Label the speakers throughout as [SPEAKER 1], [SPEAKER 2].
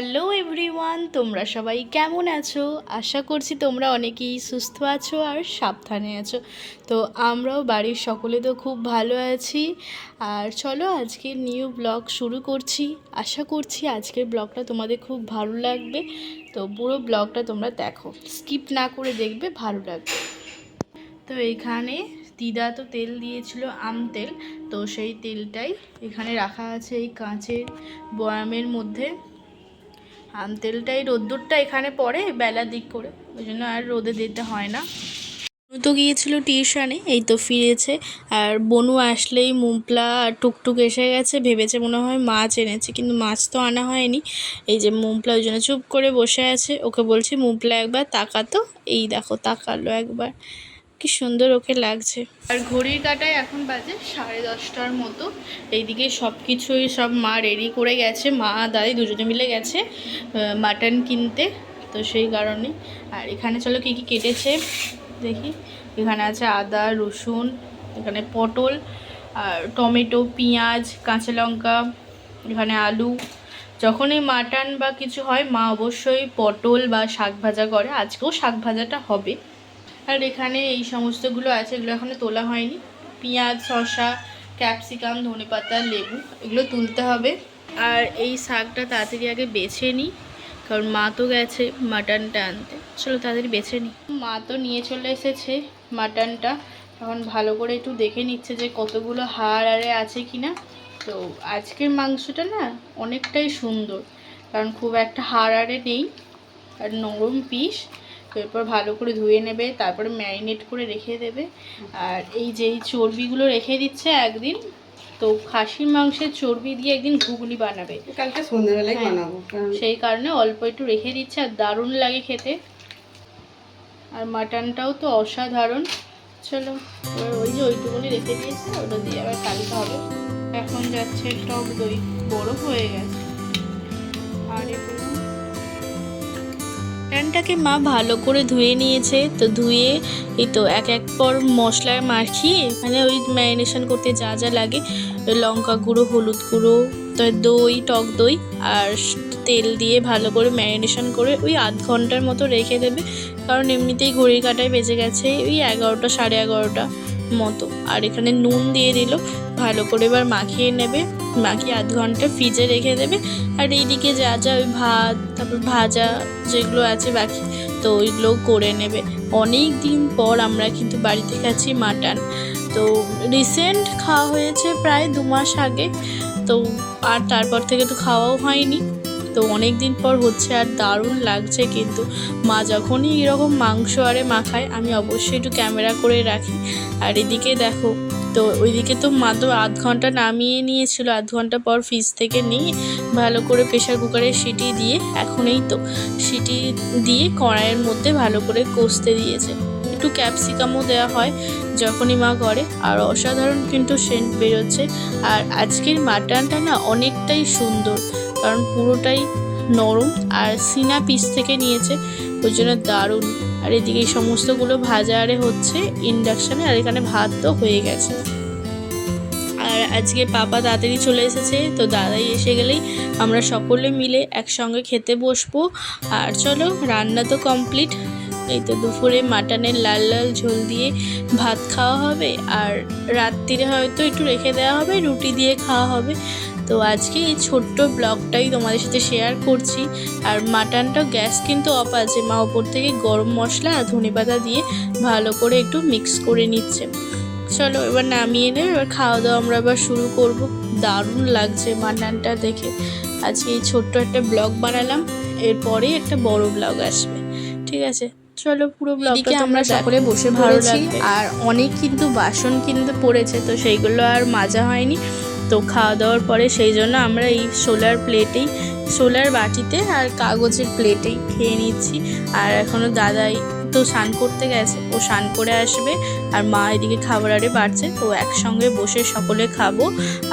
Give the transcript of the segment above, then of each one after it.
[SPEAKER 1] Hello everyone, তোমরা সবাই কেমন আছো? আশা করছি তোমরা অনেকেই সুস্থ আছো আর সাবধানে আছো। তো আমরাও বাড়ির সকলে তো খুব ভালো আছি। আর চলো আজকের নিউ ব্লগ শুরু করছি। আশা করছি আজকের ব্লগটা তোমাদের খুব ভালো লাগবে। তো পুরো ব্লগটা তোমরা দেখো, স্কিপ না করে দেখবে, ভালো লাগবে। তো এখানে দিদা তো তেল দিয়েছিল, আম তেল। তো সেই তেলটাই এখানে রাখা আছে এই কাঁচের বয়ামের মধ্যে। আম তেলটাই রোদ্দুরটা এখানে পড়ে বেলার দিক করে, ওই জন্য আর রোদে দিতে হয় না। বনু তো গিয়েছিল টিউশনে, এই তো ফিরেছে। আর বনু আসলেই মুমপলা আর টুকটুক এসে গেছে, ভেবেছে মনে হয় মাছ এনেছে, কিন্তু মাছ তো আনা হয়নি। এই যে মুমপলা ওই জন্য চুপ করে বসে আছে। ওকে বলছি মুমপলা একবার তাকাতো, এই দেখো তাকালো একবার, কি সুন্দর ওকে লাগছে। আর ঘড়ির কাঁটায় এখন বাজে 10:30টার মতো। এইদিকে সব কিছুই সব মা রেডি করে গেছে, মা দাদি দুজনে মিলে গেছে মাটন কিনতে। তো সেই কারণে আর এখানে চলো কী কী কেটেছে দেখি। এখানে আছে আদা রসুন, এখানে পটল আর টমেটো, পেঁয়াজ, কাঁচা লঙ্কা, এখানে আলু। যখনই মাটন বা কিছু হয় মা অবশ্যই পটল বা শাক ভাজা করে, আজকেও শাক ভাজাটা হবে। আর এখানে এই সমস্তগুলো আছে, এগুলো এখনো তোলা হয়নি। পেঁয়াজ, শসা, ক্যাপসিকাম, ধনেপাতা, লেবু, এগুলো তুলতে হবে। আর এই শাকটা তাড়াতাড়ি আগে বেছে নিই, কারণ মা তো গেছে মাটনটা আনতে। চলো তাড়াতাড়ি বেছে নিই। মা তো নিয়ে চলে এসেছে মাটনটা, এখন ভালো করে একটু দেখে নিচ্ছে যে কতগুলো হাড় আরে আছে কি না। তো আজকের মাংসটা না অনেকটাই সুন্দর, কারণ খুব একটা হাড় আরে নেই আর নরম পিস। তো এরপর ভালো করে ধুয়ে নেবে, তারপরে ম্যারিনেট করে রেখে দেবে। আর এই যে চর্বিগুলো রেখে দিচ্ছে একদিন, তো খাসির মাংসের চর্বি দিয়ে একদিন ঘুগনি বানাবে,
[SPEAKER 2] কালকে সন্ধ্যাবেলায় বানাবো।
[SPEAKER 1] সেই কারণে অল্প একটু রেখে দিচ্ছে, আর দারুণ লাগে খেতে। আর মাটনটাও তো অসাধারণ। চলো এবার ওই যে ওইটুকুনি রেখে দিয়েছে, ওটা দিয়ে আবার কালকে হবে। এখন যাচ্ছে টক দই, বরফ হয়ে গেছে। আর মাটনটাকে মা ভালো করে ধুয়ে নিয়েছে। তো ধুয়ে এই তো এক এক পর মশলায় মাখিয়ে মানে ওই ম্যারিনেশন করতে যা যা লাগে, লঙ্কা গুঁড়ো, হলুদ গুঁড়ো, তো দই, টক দই আর তেল দিয়ে ভালো করে ম্যারিনেশন করে ওই আধ ঘন্টার মতো রেখে দেবে। কারণ এমনিতেই ঘড়ির কাঁটায় বেজে গেছে ওই 11টা, 11:30 মতো। আর এখানে নুন দিয়ে দিল, ভালো করে এবার মাখিয়ে নেবে, মাখিয়ে আধ ঘন্টা ফ্রিজে রেখে দেবে। আর এইদিকে যা যা ওই ভাত, তারপর ভাজা যেগুলো আছে বাকি, তো ওইগুলোও করে নেবে। অনেক দিন পর আমরা কিন্তু বাড়িতে খাচ্ছি মাটন। তো রিসেন্ট খাওয়া হয়েছে প্রায় 2 মাস আগে, তো আর তারপর থেকে তো খাওয়াও হয়নি। তো অনেক দিন পর হচ্ছে আর দারুণ লাগছে। কিন্তু মা যখনই এরকম মাংস আরে মাখায় আমি অবশ্যই একটু ক্যামেরা করে রাখি। আর এদিকে দেখো, তো ওইদিকে তো মা তো আধ ঘন্টা নামিয়ে নিয়েছিল, আধ ঘন্টা পর ফ্রিজ থেকে নিয়ে ভালো করে প্রেশার কুকারে সিটি দিয়ে এখন এই তো সিটি দিয়ে কড়াইয়ের মধ্যে ভালো করে কষতে দিয়েছে। একটু ক্যাপসিকামও দেওয়া হয় যখনই মা করে। আর অসাধারণ কিন্তু সেন্ট বেরোচ্ছে। আর আজকের মাটনটা না অনেকটাই সুন্দর, কারণ পুরোটাই নরম আর সিনা পিস থেকে নিয়েছে, ওই জন্য দারুণ। আর এদিকে এই সমস্তগুলো ভাজা আরে হচ্ছে ইন্ডাকশানে, আর এখানে ভাত তো হয়ে গেছে। আর আজকে পাপা তাড়াতাড়ি চলে এসেছে, তো দাদাই এসে গেলেই আমরা সকলে মিলে একসঙ্গে খেতে বসবো। আর চলো রান্না তো কমপ্লিট। এই তো দুপুরে মাটনের লাল লাল ঝোল দিয়ে ভাত খাওয়া হবে, আর রাত্রিরে হয়তো একটু রেখে দেওয়া হবে, রুটি দিয়ে খাওয়া হবে। তো আজকে এই ছোট্ট ব্লগটাই তোমাদের সাথে শেয়ার করছি। আর মাটনটা গ্যাস কিন্তু অফ আছে, মা ওপর থেকে গরম মশলা আর ধনেপাতা দিয়ে ভালো করে একটু মিক্স করে নিচ্ছে। চলো এবার নামিয়ে নেবে, এবার খাওয়া দাওয়া আমরা আবার শুরু করব। দারুণ লাগছে মাটনটা দেখে। আজকে এই ছোট্ট একটা ব্লগ বানালাম, এরপরে একটা বড় ব্লগ আসবে, ঠিক আছে? চলো পুরো ব্লগটা আমরা সকলে বসে পড়েছি। আর অনেক কিন্তু বাসন কিন্তু পড়েছে, তো সেইগুলো আর মাজা হয়নি। তো খাওয়া দাওয়ার পরে সেই জন্য আমরা এই সোলার বাটিতে আর কাগজের প্লেটেই খেয়ে নিচ্ছি। আর এখনও দাদাই তো স্নান করতে গেছে, ও স্নান করে আসবে। আর মা এদিকে খাবার আরে বাড়ছে, তো একসঙ্গে বসে সকলে খাবো।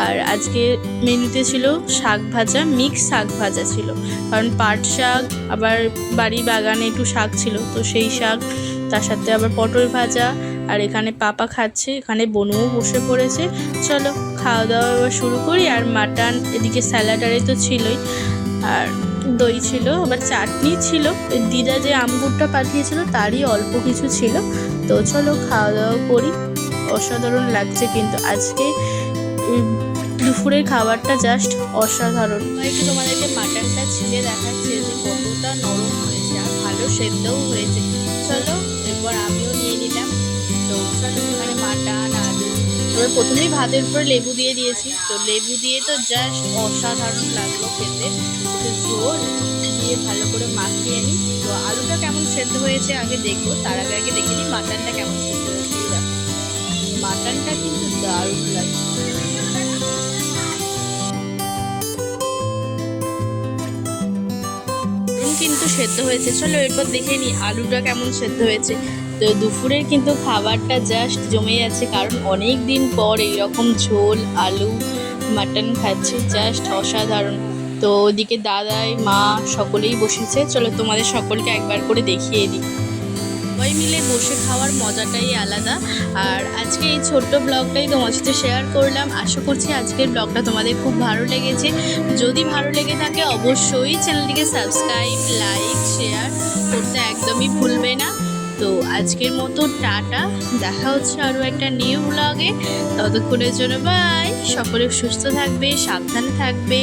[SPEAKER 1] আর আজকে মেনুতে ছিল শাক ভাজা, মিক্স শাক ভাজা ছিল, কারণ পাট শাক, আবার বাড়ি বাগানে একটু শাক ছিল, তো সেই শাক, তার সাথে আবার পটল ভাজা। আর এখানে পাপা খাচ্ছে, এখানে বনুও বসে পড়েছে। চলো খাওয়া দাওয়া এবার শুরু করি। আর মাটন এদিকে স্যালাড আরে তো ছিলই। আর দই ছিল, আবার চাটনি ছিল। দিদা যে আমগুরটা পাঠিয়েছিল তারই অল্প কিছু ছিল। তো চলো খাওয়া দাওয়া করি। অসাধারণ লাগছে কিন্তু আজকে দুপুরের খাবারটা জাস্ট অসাধারণ। একটু তোমাদেরকে মাটনটা ছিঁড়ে দেখাচ্ছে যে কতটা নরম হয়েছে আর ভালো সেদ্ধও হয়েছে। চলো এরপর আমিও নিয়ে নিলাম। তো চলো এখানে মাটন, আলু, তবে প্রথমেই ভাতের উপরে লেবু দিয়ে দিয়েছি। তো লেবু দিয়ে তো জাস্ট অসাধারণ লাগলো খেতে। একটু ঝোল দিয়ে ভালো করে মাখিয়ে নিই। তো আলুটা কেমন সেদ্ধ হয়েছে আগে দেখবো, তার আগে দেখে নিই মাটনটা কেমন সেদ্ধ হয়েছে। দেখো মাটনটা কিন্তু দারুণ লাগছে। কিন্তু সেদ্ধ হয়েছে। চলো এরপর দেখে নিই আলুটা কেমন সেদ্ধ হয়েছে। তো দুপুরের কিন্তু খাবারটা জাস্ট জমে যাচ্ছে, কারণ অনেক দিন পর এইরকম ঝোল আলু মাটন খাচ্ছি, জাস্ট অসাধারণ। তো ওদিকে দাদাই মা সকলেই বসেছে। চলো তোমাদের সকলকে একবার করে দেখিয়ে দিই। সবাই মিলে বসে খাওয়ার মজাটাই আলাদা। আর আজকে এই ছোট্ট ব্লগটাই তোমার সাথে শেয়ার করলাম। আশা করছি আজকের ব্লগটা তোমাদের খুব ভালো লেগেছে। যদি ভালো লেগে থাকে অবশ্যই চ্যানেলটিকে সাবস্ক্রাইব, লাইক, শেয়ার করতে একদমই ভুলবে না। তো আজকের মতো টাটা, দেখা হচ্ছে আরও একটা নিউ ব্লগে। ততক্ষণের জন্য বাই। সকলে সুস্থ থাকবে, সাবধানে থাকবে।